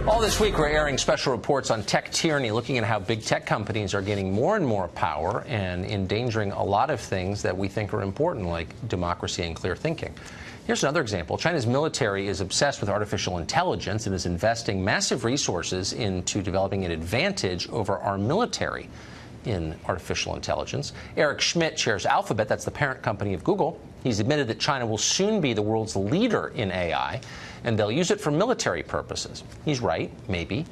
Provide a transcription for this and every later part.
All this week, we're airing special reports on tech tyranny, looking at how big tech companies are gaining more and more power and endangering a lot of things that we think are important, like democracy and clear thinking. Here's another example. China's military is obsessed with artificial intelligence and is investing massive resources into developing an advantage over our military in artificial intelligence. Eric Schmidt chairs Alphabet, that's the parent company of Google. He's admitted that China will soon be the world's leader in AI, and they'll use it for military purposes. He's right, maybe.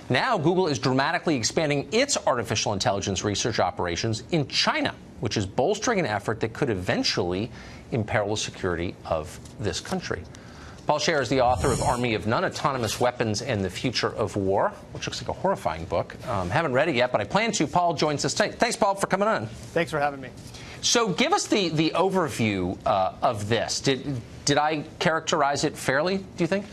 Now, Google is dramatically expanding its artificial intelligence research operations in China, which is bolstering an effort that could eventually imperil the security of this country. Paul Scher is the author of Army of Non-Autonomous Weapons and the Future of War, which looks like a horrifying book. Haven't read it yet, but I plan to. Paul joins us tonight. Thanks, Paul, for coming on. Thanks for having me. So give us the overview of this. Did I characterize it fairly, do you think?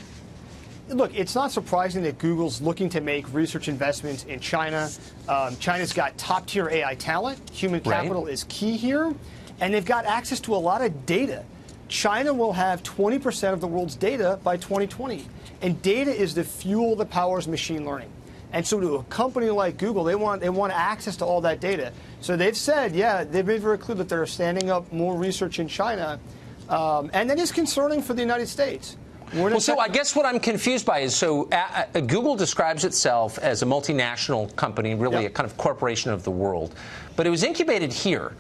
Look, it's not surprising that Google's looking to make research investments in China. China's got top-tier AI talent. Human capital is key here. And they've got access to a lot of data. China will have 20% of the world's data by 2020. And data is the fuel that powers machine learning. And so to a company like Google, they want access to all that data. So they've said, yeah, they've made very clear that they're standing up more research in China. And that is concerning for the United States. Well, so I guess what I'm confused by is, so Google describes itself as a multinational company, really a kind of corporation of the world. But it was incubated here.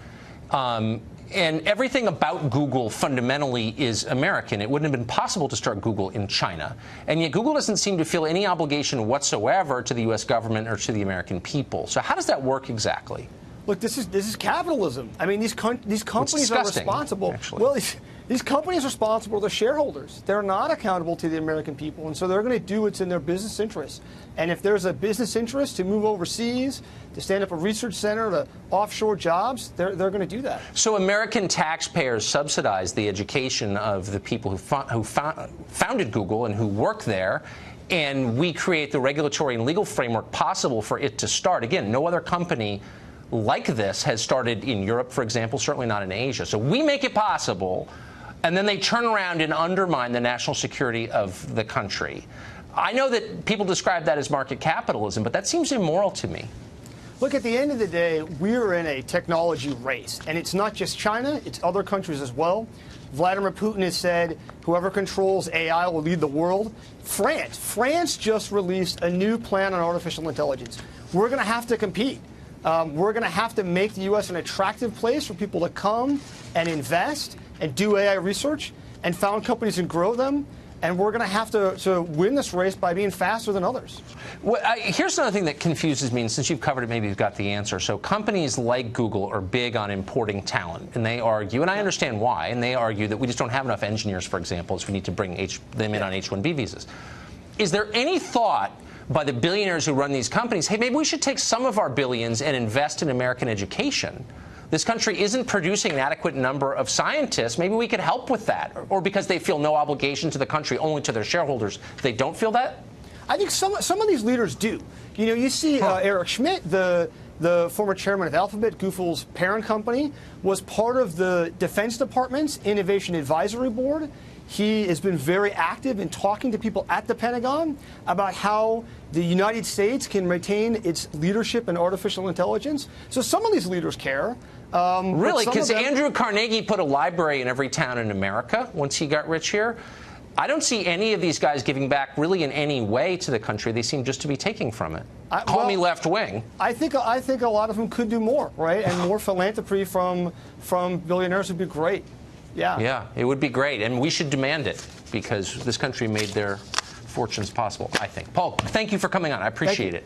And everything about Google fundamentally is American. It wouldn't have been possible to start Google in China. And yet Google doesn't seem to feel any obligation whatsoever to the U.S. government or to the American people. So how does that work exactly? Look, this is capitalism. I mean, these companies are responsible. Actually. Well, these companies are responsible to their shareholders. They're not accountable to the American people, and so they're going to do what's in their business interests. And if there's a business interest to move overseas, to stand up a research center, to offshore jobs, they're going to do that. So American taxpayers subsidize the education of the people who founded Google and who work there, and we create the regulatory and legal framework possible for it to start. Again, no other company like this has started in Europe, for example, certainly not in Asia. So we make it possible, and then they turn around and undermine the national security of the country. I know that people describe that as market capitalism, but that seems immoral to me. Look, at the end of the day, we're in a technology race, and it's not just China, it's other countries as well. Vladimir Putin has said whoever controls AI will lead the world. France just released a new plan on artificial intelligence. We're going to have to compete. We're going to have to make the U.S. an attractive place for people to come and invest and do AI research and found companies and grow them. And we're going to have to win this race by being faster than others. Well, here's another thing that confuses me, and since you've covered it, maybe you've got the answer. So companies like Google are big on importing talent, and they argue, and I understand why, and they argue that we just don't have enough engineers, for example, so we need to bring them in on H-1B visas. Is there any thought by the billionaires who run these companies, hey, maybe we should take some of our billions and invest in American education? This country isn't producing an adequate number of scientists. Maybe we could help with that. Or because they feel no obligation to the country, only to their shareholders, they don't feel that? I think some of these leaders do. You know, you see Eric Schmidt, the former chairman of Alphabet, Google's parent company, was part of the Defense Department's Innovation Advisory Board. He has been very active in talking to people at the Pentagon about how the United States can retain its leadership in artificial intelligence. So some of these leaders care. Really? Because Andrew Carnegie put a library in every town in America once he got rich here. I don't see any of these guys giving back really in any way to the country. They seem just to be taking from it. Call me left wing. I think a lot of them could do more, right? And more philanthropy from billionaires would be great. Yeah. Yeah, it would be great, and we should demand it because this country made their fortunes possible, I think. Paul, thank you for coming on. I appreciate it.